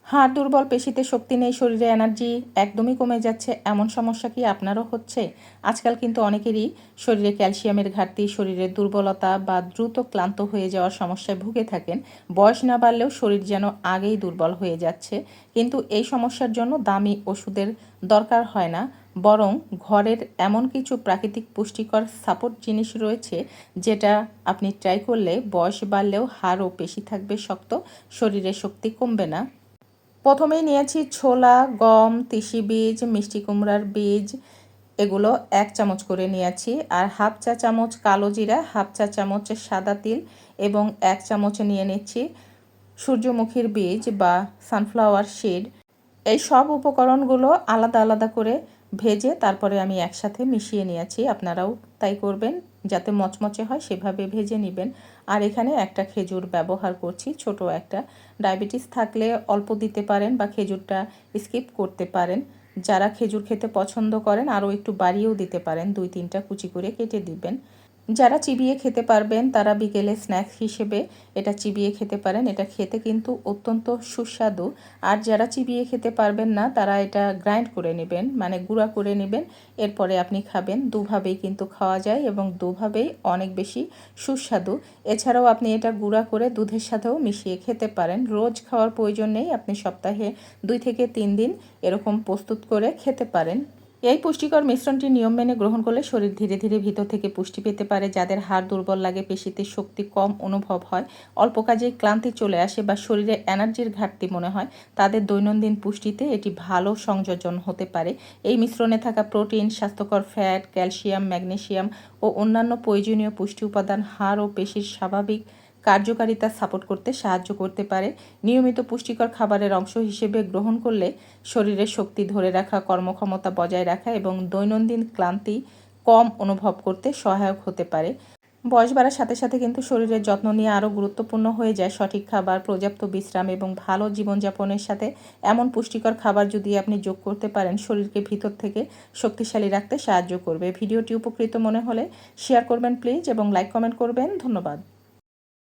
হাড় দুর্বল, পেশিতে শক্তি নেই, শরীরে এনার্জি একদমই কমে যাচ্ছে, এমন সমস্যা কি আপনারও হচ্ছে? আজকাল কিন্তু অনেকেরই শরীরে ক্যালসিয়ামের ঘাটতি, শরীরের দুর্বলতা বা দ্রুত ক্লান্ত হয়ে যাওয়ার সমস্যায় ভুগে থাকেন। বয়স না বাড়লেও শরীর যেন আগেই দুর্বল হয়ে যাচ্ছে। কিন্তু এই সমস্যার জন্য দামি ওষুধের দরকার হয় না, বরং ঘরের এমন কিছু প্রাকৃতিক পুষ্টিকর সাপোর্ট জিনিস রয়েছে যেটা আপনি ট্রাই করলে বয়স বাড়লেও হাড় ও পেশি থাকবে শক্ত, শরীরে শক্তি কমবে না। প্রথমেই নিয়েছি ছোলা, গম, তিসি বীজ, মিষ্টি কুমড়ার বীজ, এগুলো 1 চামচ করে নিয়েছি। আর হাফ চা চামচ কালো জিরা, হাফ চা চামচ সাদা তিল এবং 1 চামচ নিয়ে নিচ্ছি সূর্যমুখীর বীজ বা সানফ্লাওয়ার সিড। এই সব উপকরণগুলো আলাদা আলাদা করে ভেজে তারপরে আমি একসাথে মিশিয়ে নিয়েছি। আপনারাও তাই করবেন, যাতে মচমচে হয় সেভাবে ভেজে নেবেন। আর এখানে একটা খেজুর ব্যবহার করছি, ছোট একটা। ডায়াবেটিস থাকলে অল্প দিতে পারেন বা খেজুরটা স্কিপ করতে পারেন। যারা খেজুর খেতে পছন্দ করেন আরও একটু বাড়িয়েও দিতে পারেন, 2-3টা কুচি করে কেটে দিবেন। যারা চিবিয়ে খেতে পারবেন তারা বিকেলে স্ন্যাক্স হিসেবে এটা চিবিয়ে খেতে পারেন। এটা খেতে কিন্তু অত্যন্ত সুস্বাদু। আর যারা চিবিয়ে খেতে পারবেন না তারা এটা গ্রাইন্ড করে নেবেন, মানে গুঁড়া করে নেবেন, এরপরে আপনি খাবেন। দুভাবেই কিন্তু খাওয়া যায় এবং দুভাবেই অনেক বেশি সুস্বাদু। এছাড়াও আপনি এটা গুঁড়া করে দুধের সাথেও মিশিয়ে খেতে পারেন। রোজ খাওয়ার প্রয়োজন নেই, আপনি সপ্তাহে 2 থেকে 3 দিন এরকম প্রস্তুত করে খেতে পারেন। এই পুষ্টিকর মিশ্রণটি নিয়ম মেনে গ্রহণ করলে শরীর ধীরে ধীরে ভিতর থেকে পুষ্টি পেতে পারে। যাদের হাড় দুর্বল লাগে, পেশিতে শক্তি কম অনুভব হয়, অল্প কাজেই ক্লান্তি চলে আসে বা শরীরে এনার্জির ঘাটতি মনে হয়, তাদের দৈনন্দিন পুষ্টিতে এটি ভালো সংযোজন হতে পারে। এই মিশ্রণে থাকা প্রোটিন, স্বাস্থ্যকর ফ্যাট, ক্যালসিয়াম, ম্যাগনেসিয়াম ও অন্যান্য প্রয়োজনীয় পুষ্টি উপাদান হাড় ও পেশির স্বাভাবিক কার্যকারিতা সাপোর্ট করতে সাহায্য করতে পারে। নিয়মিত পুষ্টিকর খাবারের অংশ হিসেবে গ্রহণ করলে শরীরের শক্তি ধরে রাখা, কর্মক্ষমতা বজায় রাখা এবং দৈনন্দিন ক্লান্তি কম অনুভব করতে সহায়ক হতে পারে। বয়স বাড়ার সাথে সাথে কিন্তু শরীরের যত্ন নিয়ে আরও গুরুত্বপূর্ণ হয়ে যায়। সঠিক খাবার, পর্যাপ্ত বিশ্রাম এবং ভালো জীবনযাপনের সাথে এমন পুষ্টিকর খাবার যদি আপনি যোগ করতে পারেন, শরীরকে ভিতর থেকে শক্তিশালী রাখতে সাহায্য করবে। ভিডিওটি উপকৃত মনে হলে শেয়ার করবেন প্লিজ এবং লাইক কমেন্ট করবেন। ধন্যবাদ।